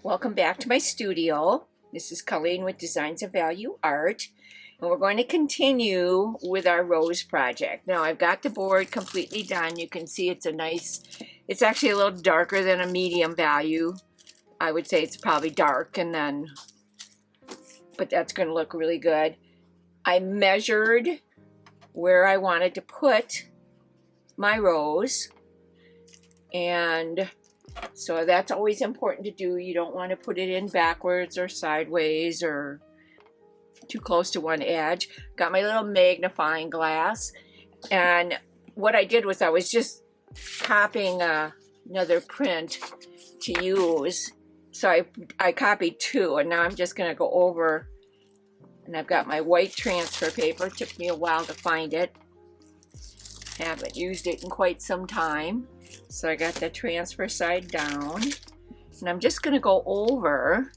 Welcome back to my studio. This is Colleen with Designs of Value Art, and we're going to continue with our rose project. Now I've got the board completely done. You can see it's it's actually a little darker than a medium value. I would say it's probably dark, but that's going to look really good. I measured where I wanted to put my rose, and so that's always important to do. You don't want to put it in backwards or sideways or too close to one edge. Got my little magnifying glass, and what I did was I was just copying another print to use. So I copied two, and now I'm just going to go over, and I've got my white transfer paper. It took me a while to find it. Haven't used it in quite some time. So I got the transfer side down, and I'm just going to go over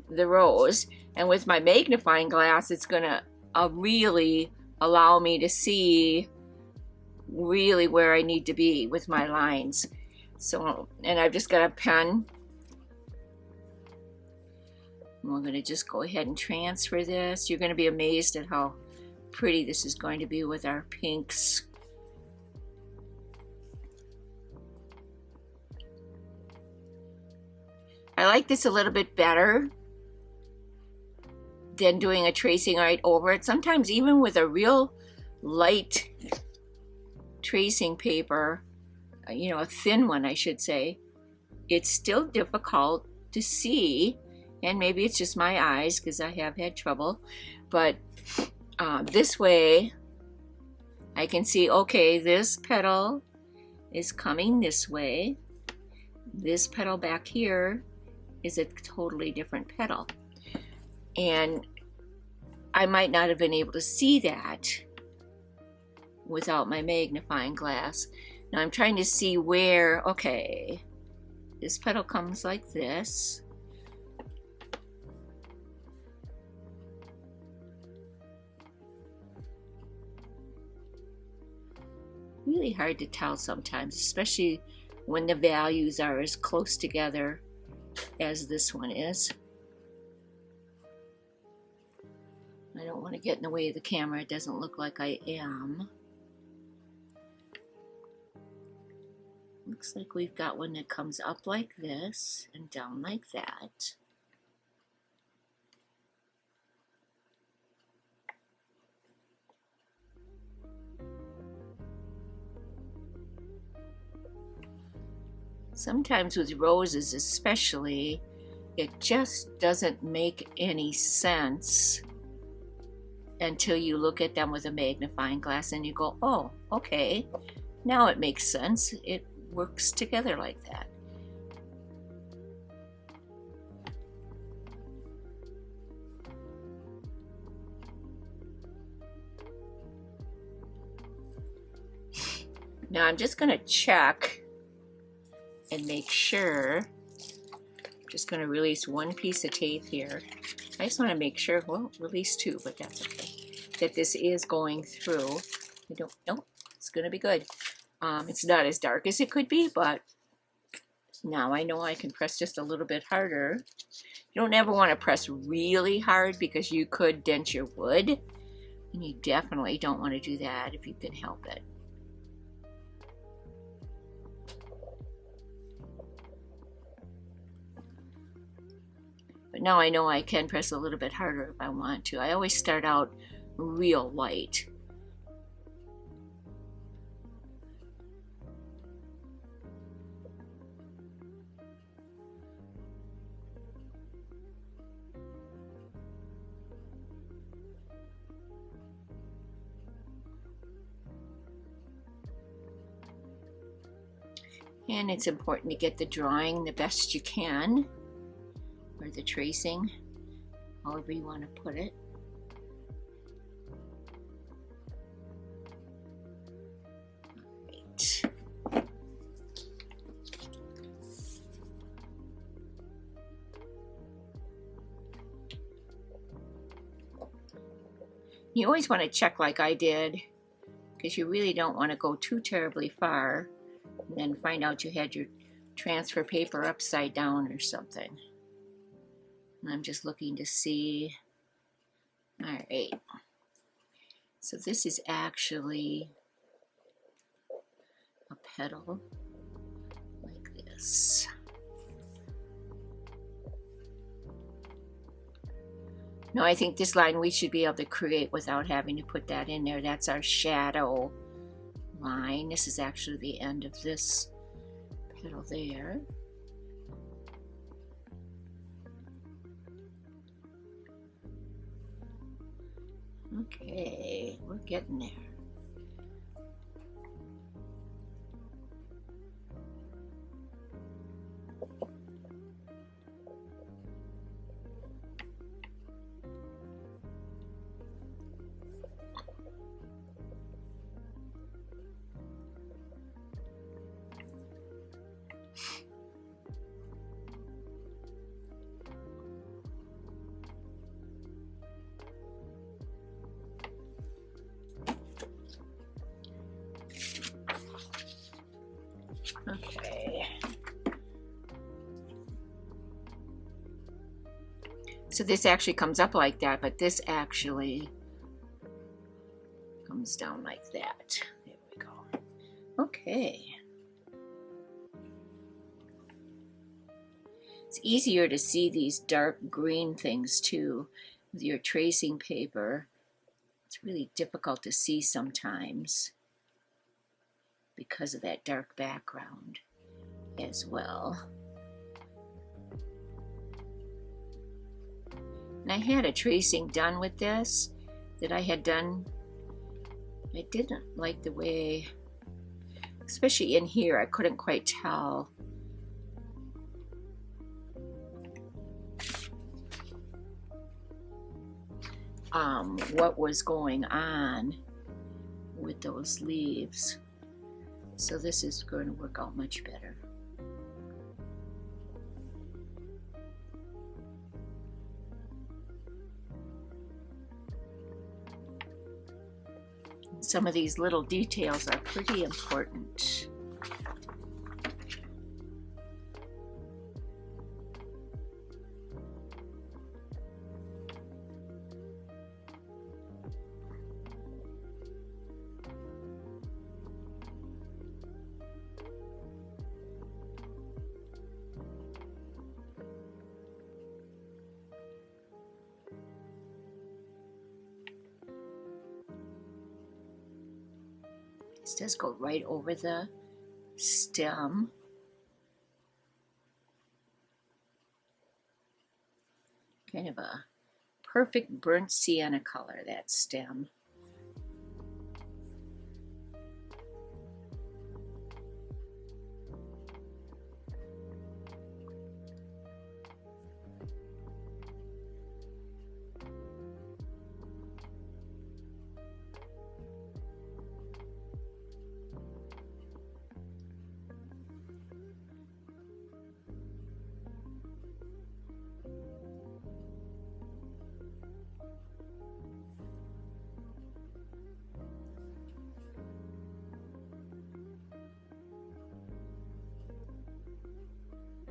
the rose, and with my magnifying glass it's going to really allow me to see really where I need to be with my lines. So, and I've just got a pen, and we're going to just go ahead and transfer this. You're going to be amazed at how pretty this is going to be with our pinks. I like this a little bit better than doing a tracing right over it. Sometimes even with a real light tracing paper, you know, a thin one I should say, it's still difficult to see, and maybe it's just my eyes because I have had trouble, but this way I can see, okay, this petal is coming this way. This petal back here is a totally different petal, and I might not have been able to see that without my magnifying glass. Now I'm trying to see where, okay, this petal comes like this. Really hard to tell sometimes, especially when the values are as close together as this one is. I don't want to get in the way of the camera. It doesn't look like I am. Looks like we've got one that comes up like this and down like that. Sometimes with roses especially, it just doesn't make any sense until you look at them with a magnifying glass and you go, oh, okay, now it makes sense. It works together like that. Now I'm just going to check and make sure. I'm just going to release one piece of tape here. I just want to make sure, well, release two, but that's okay, that this is going through. I don't know, it's going to be good. It's not as dark as it could be, but now I know I can press just a little bit harder. You don't ever want to press really hard because you could dent your wood, and you definitely don't want to do that if you can help it. But now I know I can press a little bit harder if I want to. I always start out real light. And it's important to get the drawing the best you can, or the tracing, however you want to put it. Right. You always want to check like I did, because you really don't want to go too terribly far and then find out you had your transfer paper upside down or something. I'm just looking to see. All right. So this is actually a petal like this. No, I think this line we should be able to create without having to put that in there. That's our shadow line. This is actually the end of this petal there. Okay, we're getting there. Okay. So this actually comes up like that, but this actually comes down like that. There we go. Okay. It's easier to see these dark green things too with your tracing paper. It's really difficult to see sometimes because of that dark background as well. And I had a tracing done with this that I had done. I didn't like the way, especially in here, I couldn't quite tell. What was going on with those leaves. So this is going to work out much better. Some of these little details are pretty important. This does go right over the stem. Kind of a perfect burnt sienna color, that stem.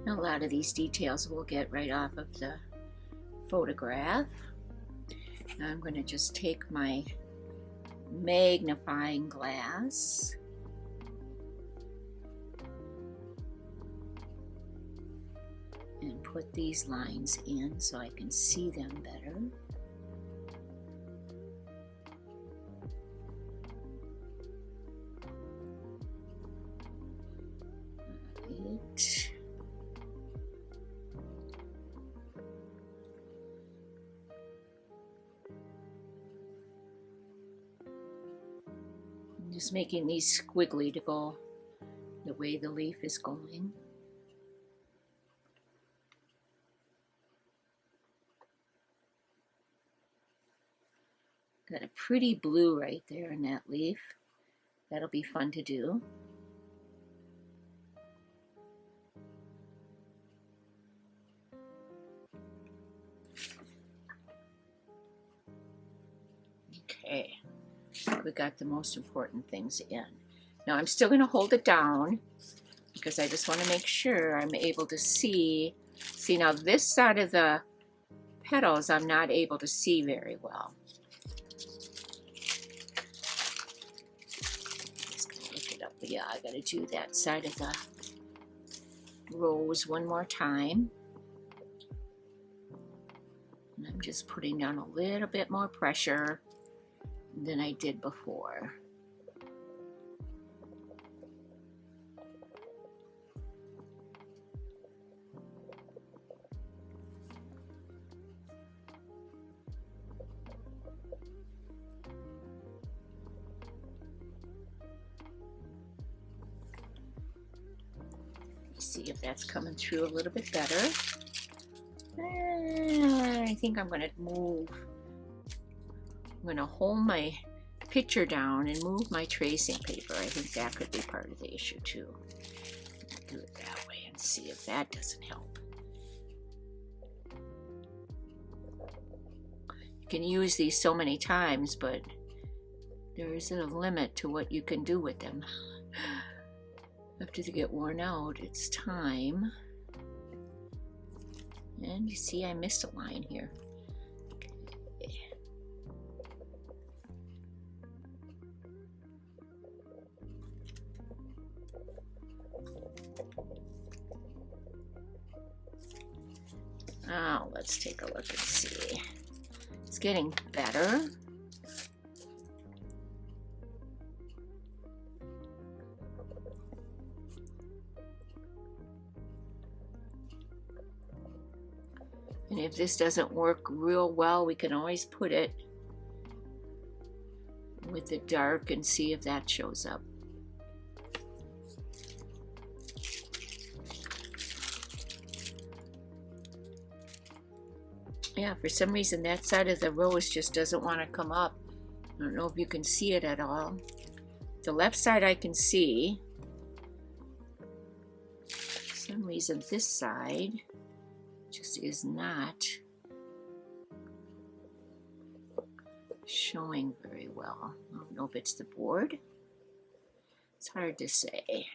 A lot of these details we'll get right off of the photograph. Now I'm going to just take my magnifying glass and put these lines in so I can see them better. Right. Just making these squiggly to go the way the leaf is going. Got a pretty blue right there in that leaf. That'll be fun to do. Okay. We got the most important things in. Now I'm still going to hold it down because I just want to make sure I'm able to see. See, now this side of the petals I'm not able to see very well. Just gonna look it up. But yeah, I gotta do that side of the rose one more time. And I'm just putting down a little bit more pressure than I did before. See if that's coming through a little bit better. I think I'm going to move. I'm going to hold my picture down and move my tracing paper. I think that could be part of the issue too. I'll do it that way and see if that doesn't help. You can use these so many times, but there is a limit to what you can do with them. After they get worn out, it's time. And you see I missed a line here. Okay. Now let's take a look and see. It's getting better. And if this doesn't work real well, we can always put it with the dark and see if that shows up. Yeah, for some reason that side of the rose just doesn't want to come up. I don't know if you can see it at all. The left side I can see. For some reason this side just is not showing very well. I don't know if it's the board. It's hard to say.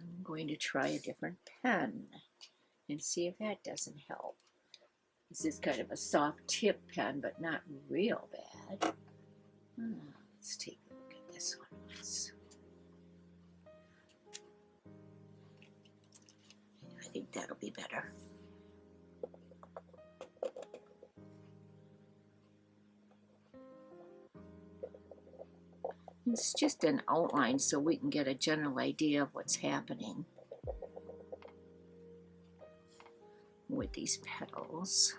I'm going to try a different pen and see if that doesn't help. This is kind of a soft tip pen, but not real bad. Let's take a look at this one. I think that'll be better. It's just an outline so we can get a general idea of what's happening with these petals.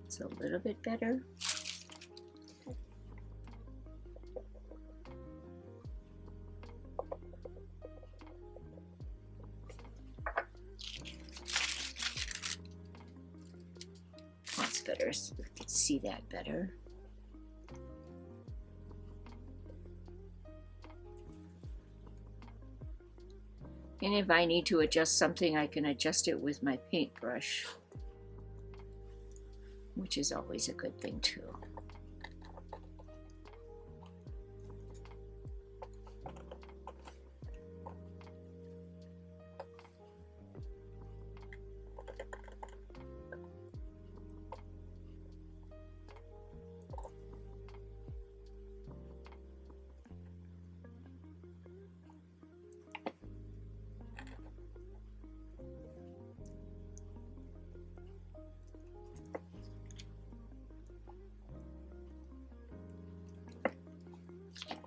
It's a little bit better. That's better, so we can see that better. And if I need to adjust something, I can adjust it with my paintbrush, which is always a good thing too.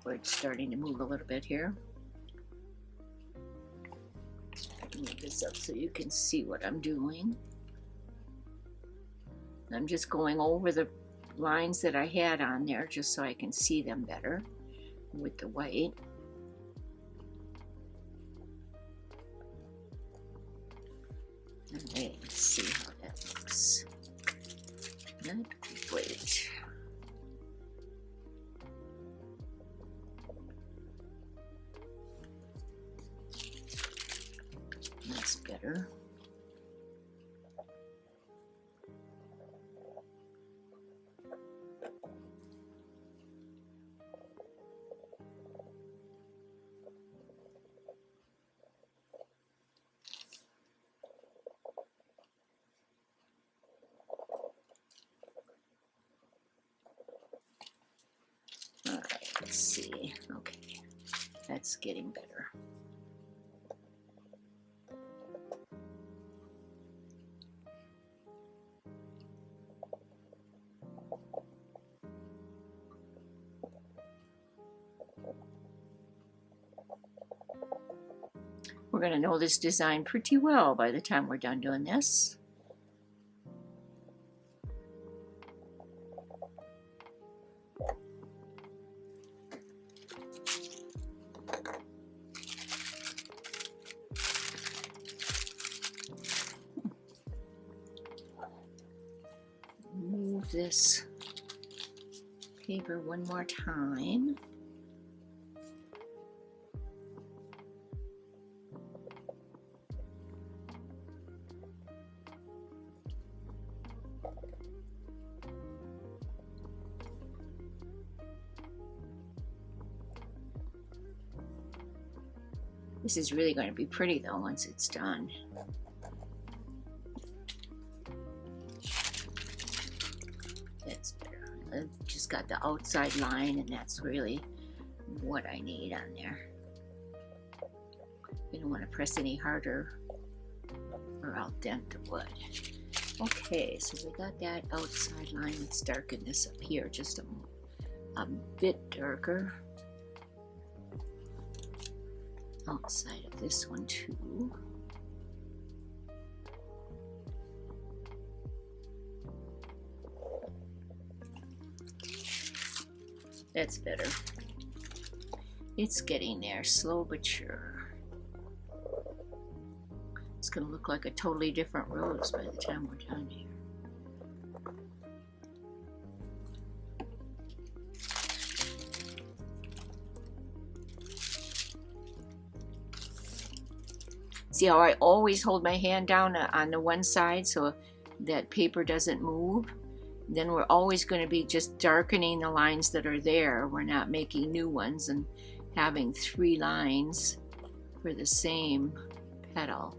Where it's starting to move a little bit here. Move this up so you can see what I'm doing. I'm just going over the lines that I had on there just so I can see them better with the white. And let's see how that looks. That Wait. That's better. Let's see. Okay, that's getting better. We're going to know this design pretty well by the time we're done doing this. Move this paper one more time. This is really going to be pretty though once it's done. That's better. I've just got the outside line, and that's really what I need on there. You don't want to press any harder or I'll dent the wood. Okay, so we got that outside line. Let's darken this up here just a bit darker. Outside of this one too. That's better. It's getting there, slow but sure. It's going to look like a totally different rose by the time we're done here. See how I always hold my hand down on the one side so that paper doesn't move? Then we're always going to be just darkening the lines that are there. We're not making new ones and having 3 lines for the same petal.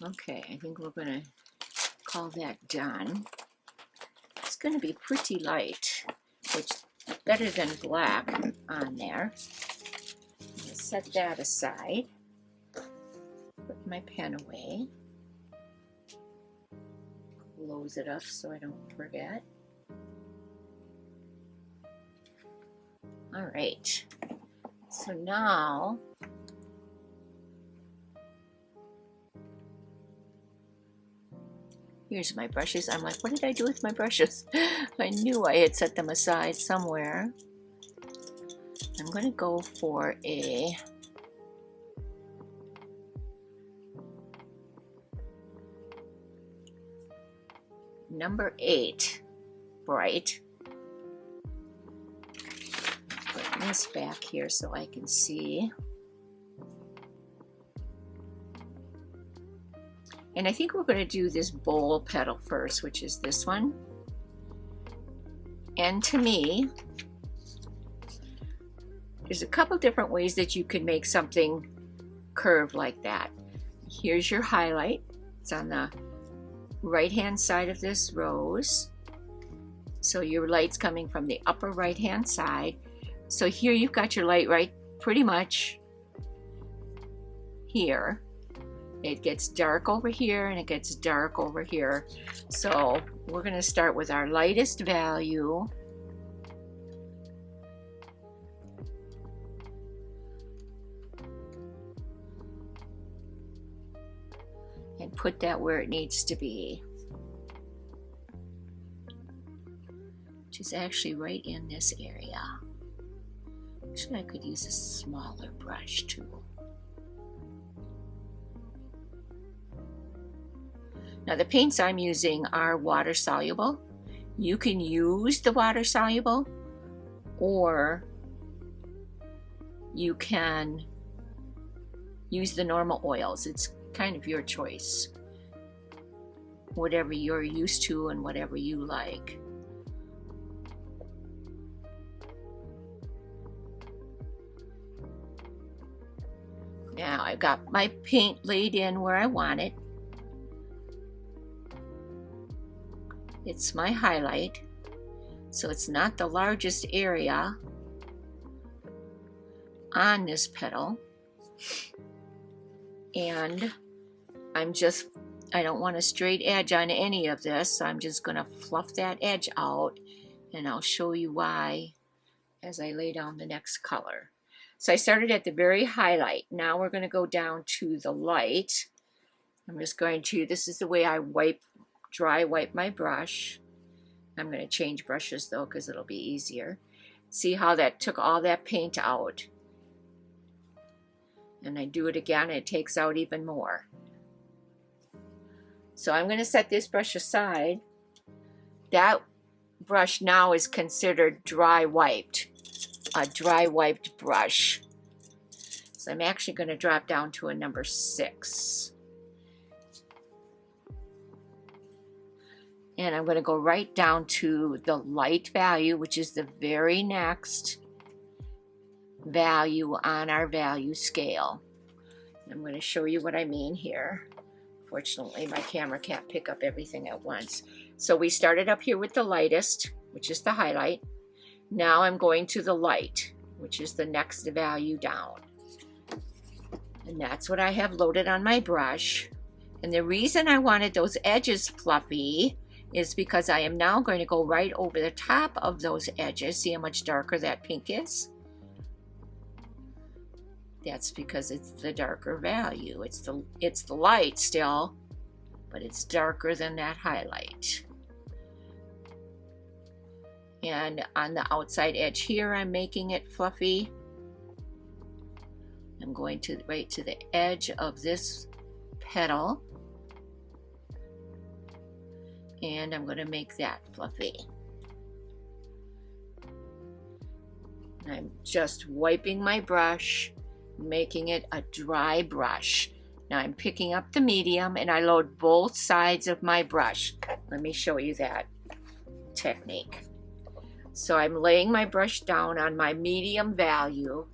Okay, I think we're going to call that done. It's going to be pretty light, which is better than black on there. I'm going to set that aside. Put my pen away. Close it up so I don't forget. All right, so now here's my brushes. I'm like, what did I do with my brushes? I knew I had set them aside somewhere. I'm going to go for a number 8 bright. Put this back here so I can see. And I think we're going to do this bowl petal first, which is this one. And to me, there's a couple different ways that you can make something curved like that. Here's your highlight. It's on the right-hand side of this rose. So your light's coming from the upper right-hand side. So here you've got your light right pretty much here. It gets dark over here and it gets dark over here. So we're going to start with our lightest value put that where it needs to be, which is actually right in this area. Actually, I could use a smaller brush too. Now the paints I'm using are water soluble. You can use the water soluble, or you can use the normal oils. It's kind of your choice. Whatever you're used to and whatever you like. Now I've got my paint laid in where I want it. It's my highlight, so it's not the largest area on this petal. And I don't want a straight edge on any of this, so I'm just going to fluff that edge out, and I'll show you why as I lay down the next color. So I started at the very highlight. Now we're going to go down to the light. I'm just going to, this is the way I dry wipe my brush. I'm going to change brushes though, because it'll be easier. See how that took all that paint out. And I do it again, and it takes out even more. So I'm going to set this brush aside. That brush now is considered dry wiped, a dry wiped brush. So I'm actually going to drop down to a number 6. And I'm going to go right down to the light value, which is the very next value on our value scale. I'm going to show you what I mean here. Fortunately, my camera can't pick up everything at once. So we started up here with the lightest, which is the highlight. Now I'm going to the light, which is the next value down. And that's what I have loaded on my brush. And the reason I wanted those edges fluffy is because I am now going to go right over the top of those edges. See how much darker that pink is? That's because it's the darker value. It's the light still, but it's darker than that highlight. And on the outside edge here, I'm making it fluffy. I'm going to right to the edge of this petal, and I'm going to make that fluffy. And I'm just wiping my brush, making it a dry brush. Now I'm picking up the medium, and I load both sides of my brush. Let me show you that technique. So I'm laying my brush down on my medium value,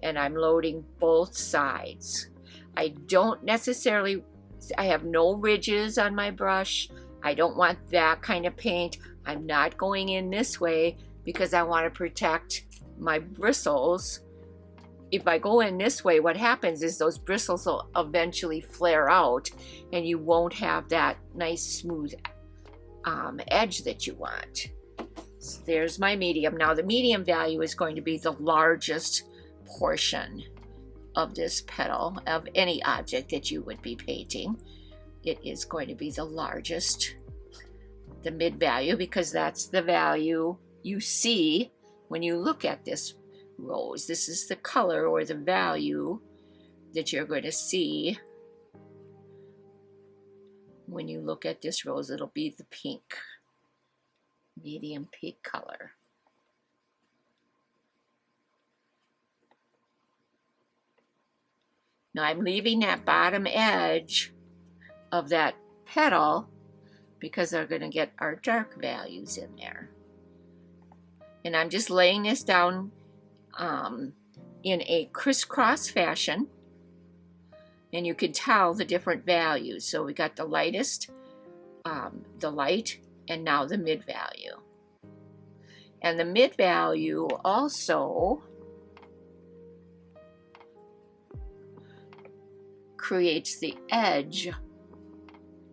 and I'm loading both sides. I don't necessarily, I have no ridges on my brush. I don't want that kind of paint. I'm not going in this way because I want to protect my bristles. If I go in this way, what happens is those bristles will eventually flare out, and you won't have that nice smooth edge that you want. So there's my medium. Now the medium value is going to be the largest portion of this petal of any object that you would be painting. It is going to be the largest, the mid value, because that's the value you see when you look at this rose. This is the color or the value that you're going to see when you look at this rose. It'll be the pink, medium pink color. Now I'm leaving that bottom edge of that petal because they're going to get our dark values in there. And I'm just laying this down in a crisscross fashion, and you can tell the different values. So we got the lightest, the light, and now the mid value. And the mid value also creates the edge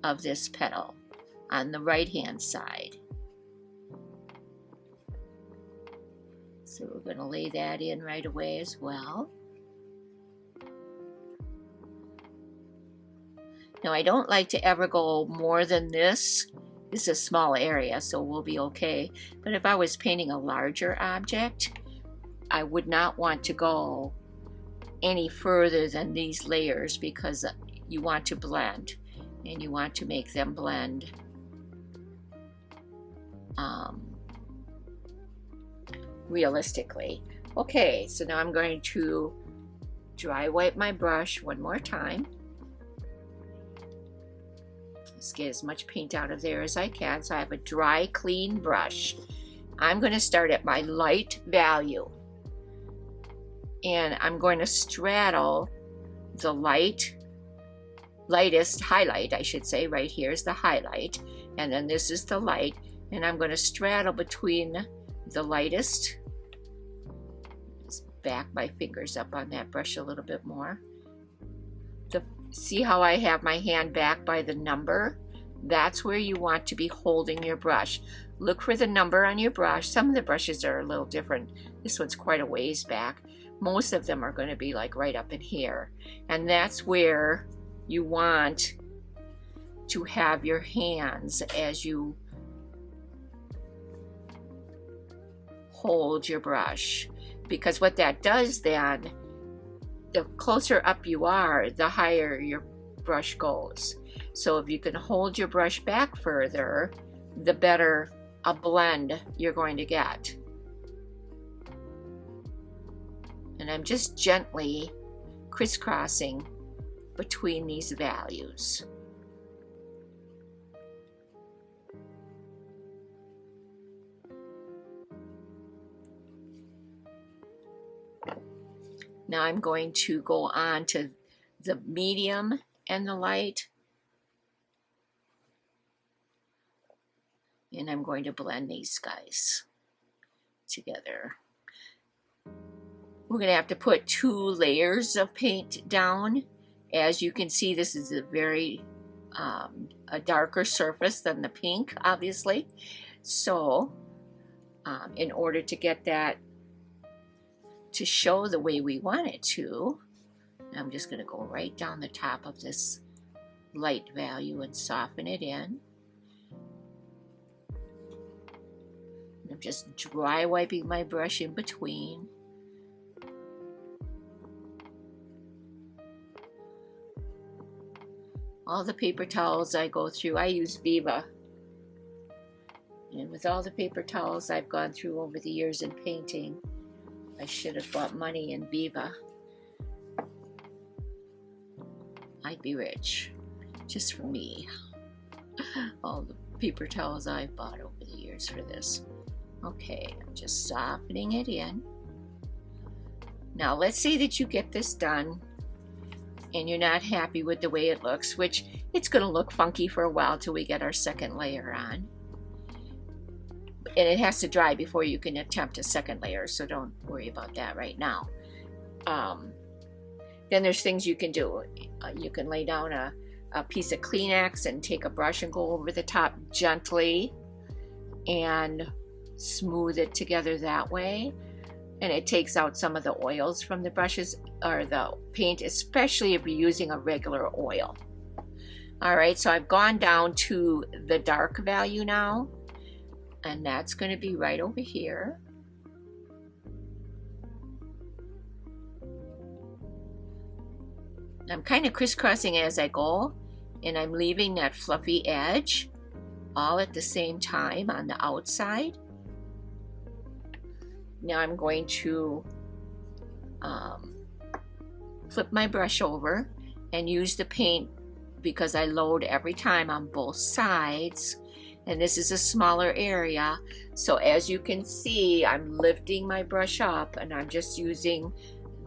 of this petal on the right hand side. So we're going to lay that in right away as well. Now I don't like to ever go more than this. This is a small area, so we'll be okay. But if I was painting a larger object, I would not want to go any further than these layers, because you want to blend and you want to make them blend realistically. Okay, so now I'm going to dry wipe my brush one more time. Just get as much paint out of there as I can, so I have a dry, clean brush. I'm going to start at my light value, and I'm going to straddle the lightest highlight, I should say. Right here is the highlight, and then this is the light, and I'm going to straddle between the lightest. Just back my fingers up on that brush a little bit more. See how I have my hand back by the number? That's where you want to be holding your brush. Look for the number on your brush. Some of the brushes are a little different. This one's quite a ways back. Most of them are going to be like right up in here. And that's where you want to have your hands as you hold your brush. Because what that does then, the closer up you are, the higher your brush goes. So if you can hold your brush back further, the better a blend you're going to get. And I'm just gently crisscrossing between these values. Now I'm going to go on to the medium and the light, and I'm going to blend these guys together. We're going to have to put 2 layers of paint down. As you can see, this is a very a darker surface than the pink, obviously. So in order to get that to show the way we want it to, I'm just going to go right down the top of this light value and soften it in. I'm just dry wiping my brush in between. All the paper towels I go through, I use Viva. And with all the paper towels I've gone through over the years in painting, I should have bought money in Viva. I'd be rich, just for me. All the paper towels I've bought over the years for this. Okay, I'm just softening it in. Now let's say that you get this done and you're not happy with the way it looks, which it's going to look funky for a while till we get our second layer on. And it has to dry before you can attempt a second layer, so don't worry about that right now. Then there's things you can do. You can lay down a piece of Kleenex and take a brush and go over the top gently and smooth it together that way. And it takes out some of the oils from the brushes or the paint, especially if you're using a regular oil. All right, so I've gone down to the dark value now, and that's going to be right over here. I'm kind of crisscrossing as I go, and I'm leaving that fluffy edge all at the same time on the outside. Now I'm going to flip my brush over and use the paint, because I load every time on both sides, and this is a smaller area. So as you can see, I'm lifting my brush up and I'm just using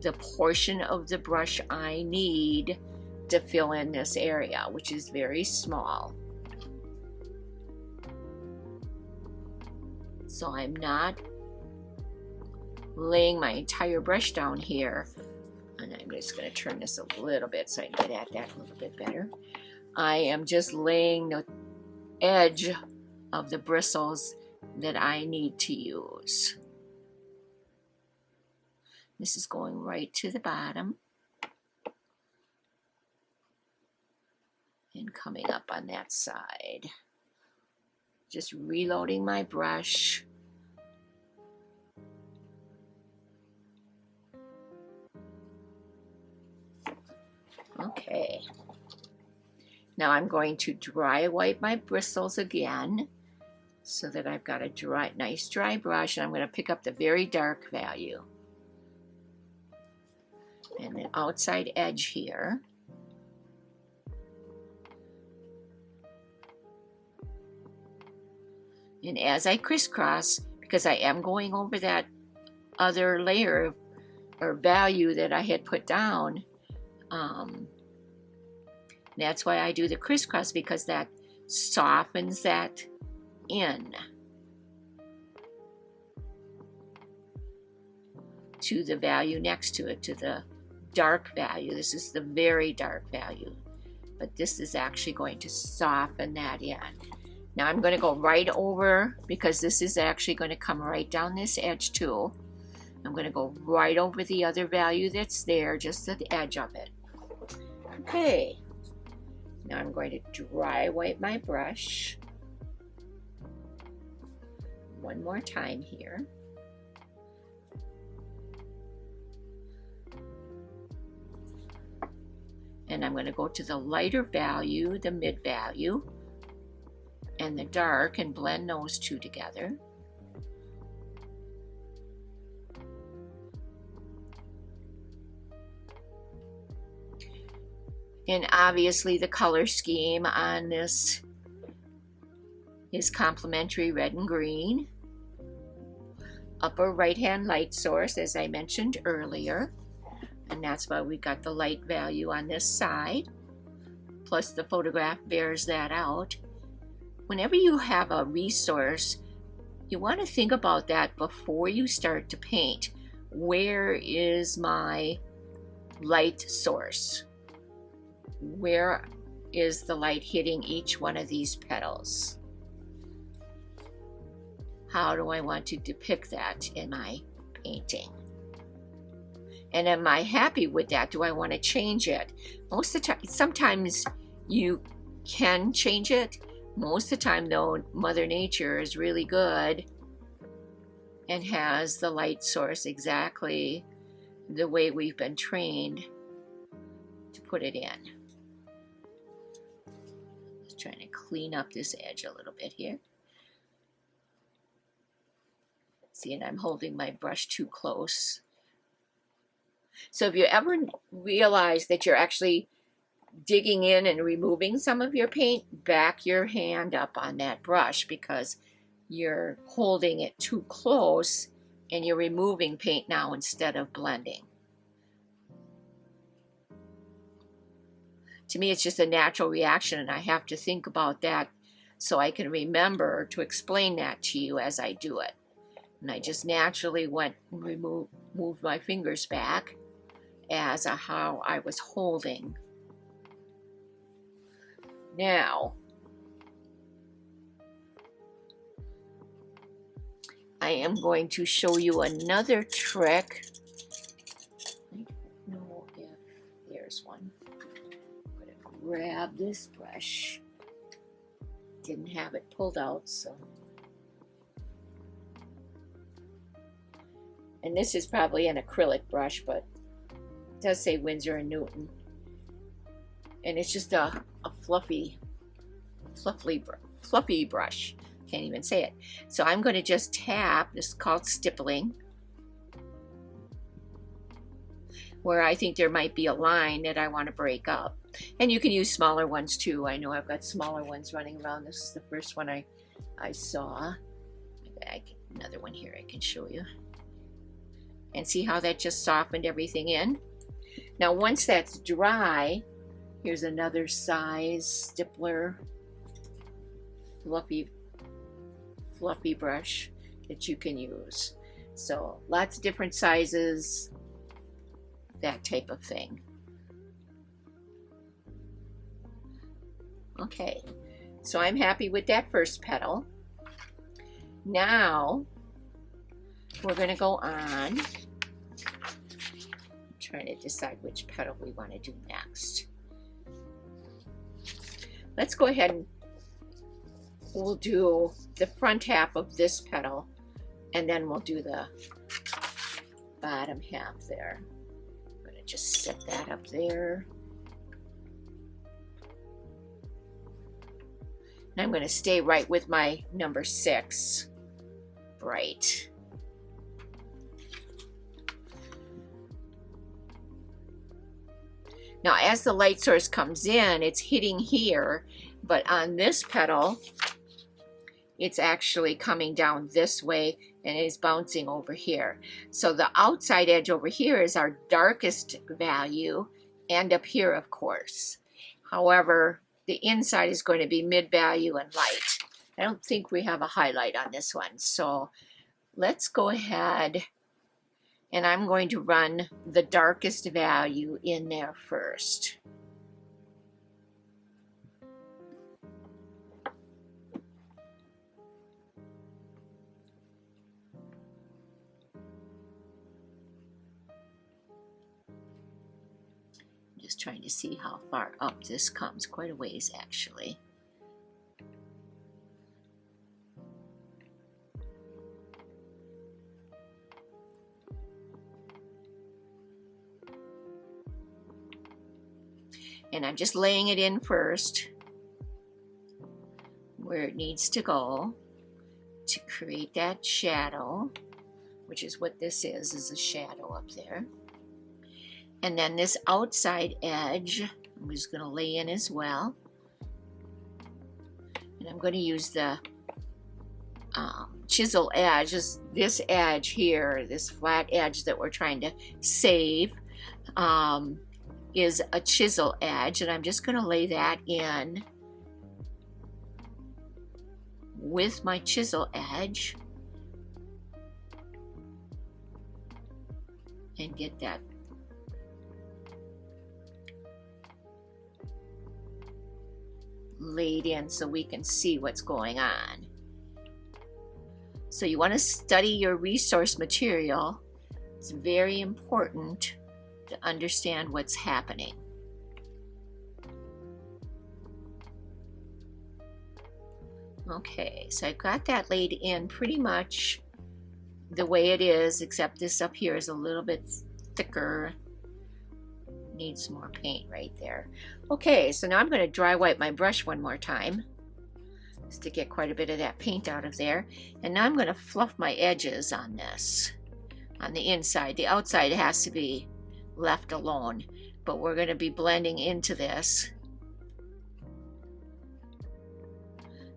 the portion of the brush I need to fill in this area, which is very small. So I'm not laying my entire brush down here, and I'm just going to turn this a little bit so I can get at that a little bit better. I am just laying the edge of the bristles that I need to use. This is going right to the bottom. and coming up on that side. Just reloading my brush. Okay. Now I'm going to dry wipe my bristles again so that I've got a nice dry brush, and I'm going to pick up the very dark value and the outside edge here. And as I crisscross, because I am going over that other layer or value that I had put down, that's why I do the crisscross, because that softens that in to the value next to it, to the dark value. This is the very dark value, but this is actually going to soften that in. Now I'm going to go right over, because this is actually going to come right down this edge too. I'm going to go right over the other value that's there, just at the edge of it. Okay. Now I'm going to dry wipe my brush one more time here. And I'm going to go to the lighter value, the mid value, and the dark, and blend those two together. And obviously the color scheme on this is complementary red and green. Upper right hand light source, as I mentioned earlier, and that's why we got the light value on this side, plus the photograph bears that out. Whenever you have a resource, you want to think about that before you start to paint. Where is my light source? Where is the light hitting each one of these petals? How do I want to depict that in my painting? And am I happy with that? Do I want to change it? Most of the time, sometimes you can change it. Most of the time though, Mother Nature is really good and has the light source exactly the way we've been trained to put it in. Just trying to clean up this edge a little bit here. See, and I'm holding my brush too close. So if you ever realize that you're actually digging in and removing some of your paint, back your hand up on that brush, because you're holding it too close and you're removing paint now instead of blending. To me, it's just a natural reaction, and I have to think about that so I can remember to explain that to you as I do it. And I just naturally went and moved my fingers back as to how I was holding. Now, I am going to show you another trick. I don't know if there's one. I'm going to grab this brush. Didn't have it pulled out, so. And this is probably an acrylic brush, but it does say Winsor & Newton. And it's just a fluffy brush. Can't even say it. So I'm going to just tap, this is called stippling, where I think there might be a line that I want to break up. And you can use smaller ones too. I know I've got smaller ones running around. This is the first one I saw. Another one here I can show you. And see how that just softened everything in? Now once that's dry, here's another size stippler, fluffy brush that you can use. So lots of different sizes, that type of thing. Okay, so I'm happy with that first petal. Now we're going to go on. I'm trying to decide which petal we want to do next. let's go ahead and we'll do the front half of this petal, and then we'll do the bottom half there. I'm going to just set that up there. And I'm going to stay right with my number 6 bright. Now as the light source comes in, it's hitting here, but on this petal, it's actually coming down this way and is bouncing over here. So the outside edge over here is our darkest value, and up here, of course. However, the inside is going to be mid-value and light. I don't think we have a highlight on this one, so let's go ahead and I'm going to run the darkest value in there first. Just trying to see how far up this comes. Quite a ways, actually. And I'm just laying it in first where it needs to go to create that shadow, which is what this is a shadow up there. And then this outside edge, I'm just going to lay in as well. And I'm going to use the chisel edge, this edge here, this flat edge that we're trying to save. Is a chisel edge, and I'm just going to lay that in with my chisel edge and get that laid in so we can see what's going on. So you want to study your resource material. It's very important to understand what's happening. Okay, so I got that laid in pretty much the way it is, except this up here is a little bit thicker. Needs more paint right there. Okay, so now I'm going to dry wipe my brush one more time just to get quite a bit of that paint out of there. And now I'm going to fluff my edges on this, on the inside. The outside has to be left alone, but we're going to be blending into this.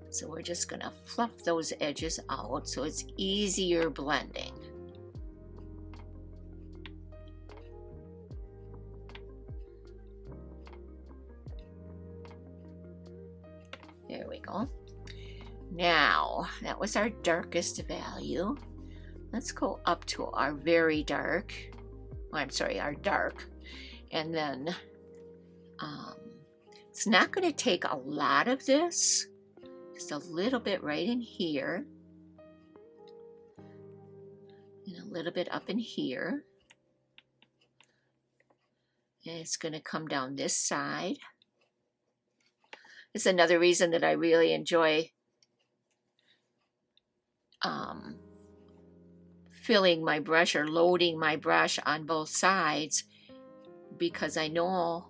So we're just going to fluff those edges out so it's easier blending. There we go. Now, that was our darkest value. Let's go up to our very dark. I'm sorry, our dark. And then it's not going to take a lot of this, just a little bit right in here, and a little bit up in here. And it's going to come down this side. It's another reason that I really enjoy filling my brush or loading my brush on both sides, because I know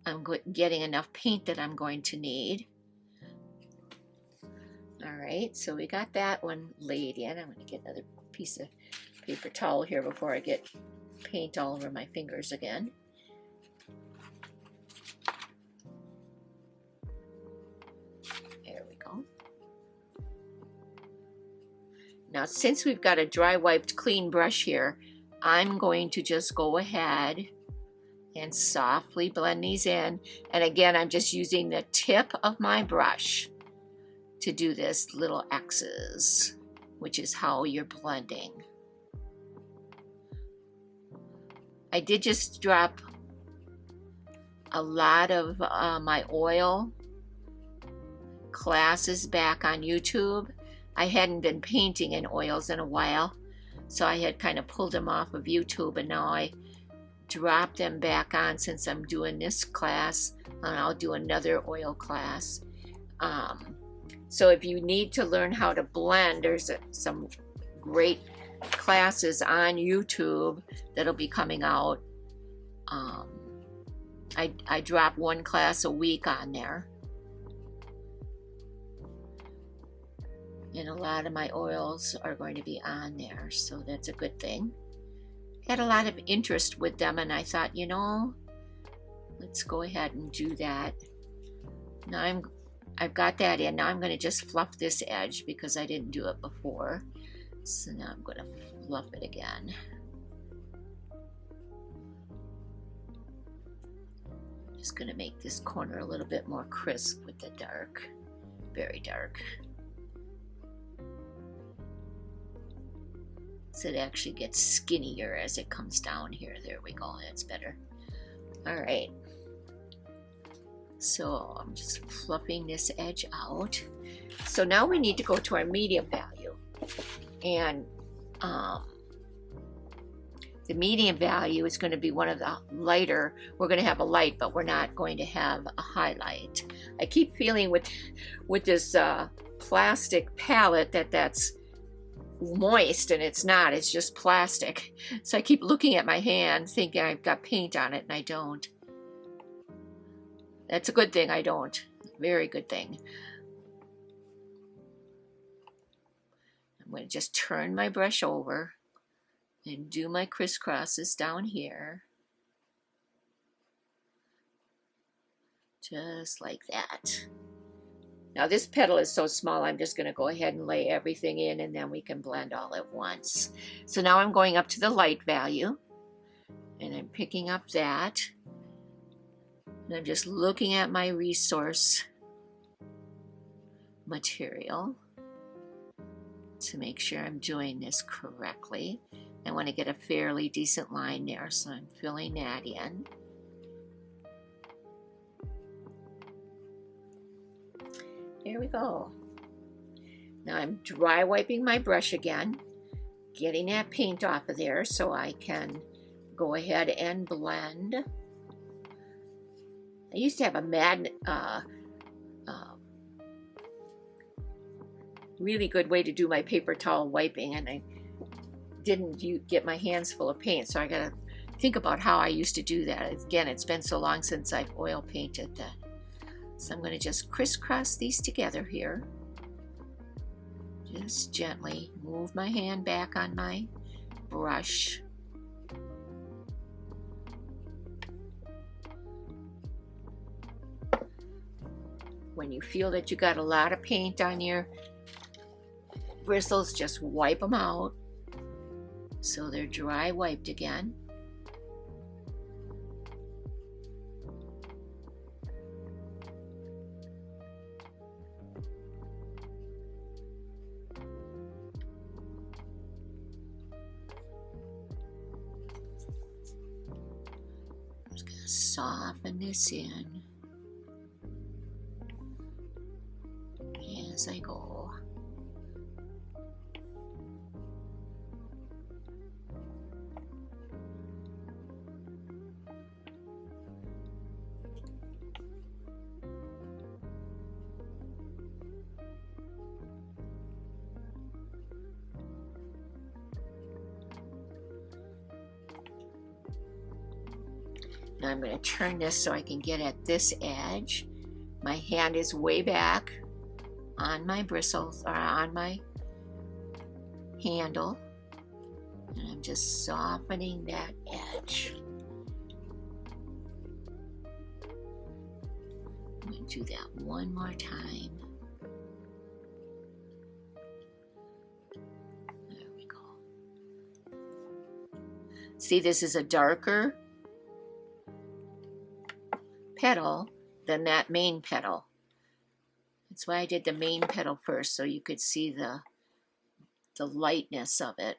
I'm getting enough paint that I'm going to need. All right, so we got that one laid in. I'm going to get another piece of paper towel here before I get paint all over my fingers again. There we go. Now, since we've got a dry wiped clean brush here, I'm going to just go ahead and softly blend these in. And again, I'm just using the tip of my brush to do this little X's, which is how you're blending. I did just drop a lot of my oil classes back on YouTube. I hadn't been painting in oils in a while, so I had kind of pulled them off of YouTube, and now I drop them back on since I'm doing this class, and I'll do another oil class. So if you need to learn how to blend, there's some great classes on YouTube that'll be coming out. I drop one class a week on there. And a lot of my oils are going to be on there, so that's a good thing. Had a lot of interest with them, and I thought, you know, let's go ahead and do that. Now I've got that in. Now I'm going to just fluff this edge because I didn't do it before. So now I'm going to fluff it again. I'm just going to make this corner a little bit more crisp with the dark, very dark. So it actually gets skinnier as it comes down here. There we go, that's better. All right. So I'm just fluffing this edge out. So now we need to go to our medium value. And the medium value is going to be one of the lighter. We're going to have a light, but we're not going to have a highlight. I keep feeling with this plastic palette that's moist, and it's not. It's just plastic. So I keep looking at my hand thinking I've got paint on it, and I don't. That's a good thing I don't. Very good thing. I'm going to just turn my brush over and do my crisscrosses down here. Just like that. Now this petal is so small, I'm just going to go ahead and lay everything in, and then we can blend all at once. So now I'm going up to the light value, and I'm picking up that. And I'm just looking at my resource material to make sure I'm doing this correctly. I want to get a fairly decent line there, so I'm filling that in. There we go. Now I'm dry wiping my brush again, getting that paint off of there so I can go ahead and blend. I used to have a really good way to do my paper towel wiping, and I didn't get my hands full of paint, so I gotta think about how I used to do that. Again, it's been so long since I've oil painted that. So I'm going to just crisscross these together here. Just gently move my hand back on my brush. When you feel that you got a lot of paint on your bristles, just wipe them out so they're dry wiped again. I'm just going to soften this in as I go. Now I'm going to turn this so I can get at this edge. My hand is way back on my bristles, or on my handle, and I'm just softening that edge. I'm going to do that one more time. There we go. See, this is a darker petal than that main petal. That's why I did the main petal first, so you could see the lightness of it.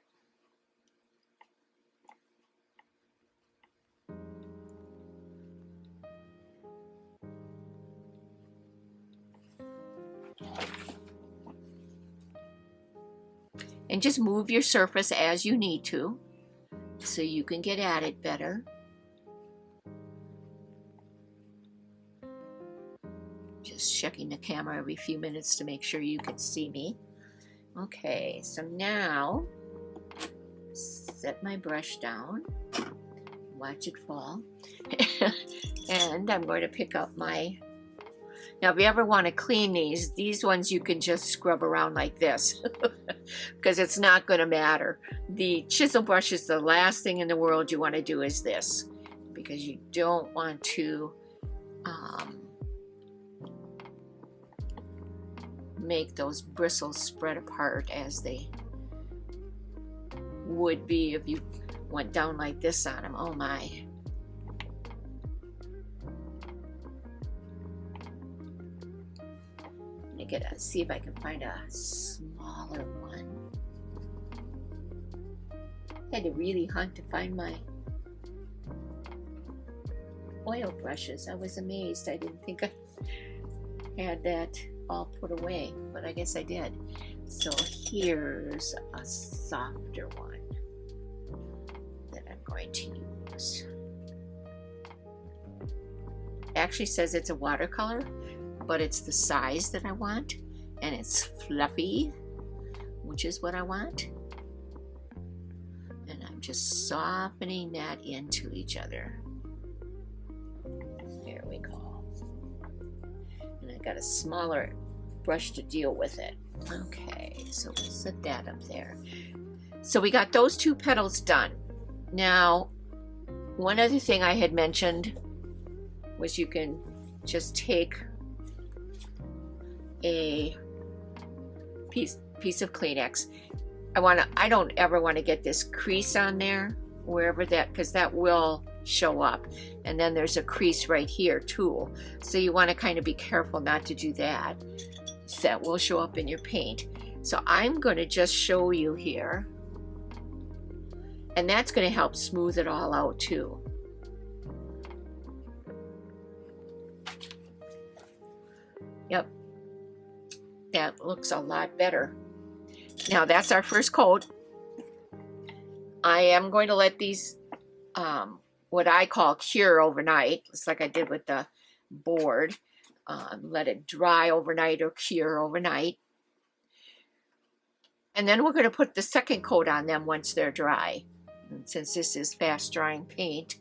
And just move your surface as you need to, so you can get at it better. Just checking the camera every few minutes to make sure you can see me. Okay, so now set my brush down, watch it fall, and I'm going to pick up my, now if you ever want to clean these ones you can just scrub around like this because it's not going to matter. The chisel brush is the last thing in the world you want to do is this, because you don't want to make those bristles spread apart as they would be if you went down like this on them. Oh my. I gotta see if I can find a smaller one. I had to really hunt to find my oil brushes. I was amazed. I didn't think I had that all put away, but I guess I did. So here's a softer one that I'm going to use. It actually says it's a watercolor, but it's the size that I want, and it's fluffy, which is what I want. And I'm just softening that into each other. There we go. And I got a smaller brush to deal with it. Okay, so we'll set that up there. So we got those two petals done. Now, one other thing I had mentioned was you can just take a piece of Kleenex. I don't ever want to get this crease on there, wherever that, because that will show up. And then there's a crease right here too. So you want to kind of be careful not to do that. That will show up in your paint. So I'm going to just show you here. And that's going to help smooth it all out too. Yep. That looks a lot better. Now that's our first coat. I am going to let these what I call cure overnight. It's like I did with the board. Let it dry overnight or cure overnight. And then we're going to put the second coat on them once they're dry. And since this is fast drying paint,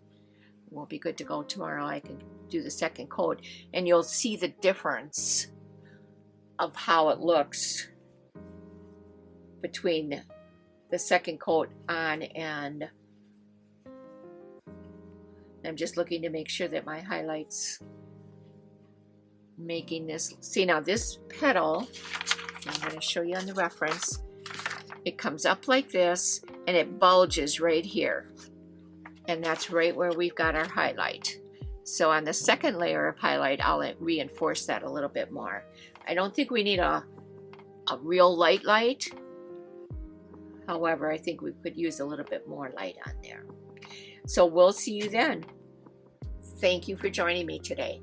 we'll be good to go tomorrow. I can do the second coat and you'll see the difference of how it looks between the second coat on, and I'm just looking to make sure that my highlights making this. See, now this petal, I'm going to show you on the reference, it comes up like this and it bulges right here, and that's right where we've got our highlight. So on the second layer of highlight, I'll reinforce that a little bit more. I don't think we need a real light. However, I think we could use a little bit more light on there. So we'll see you then. Thank you for joining me today.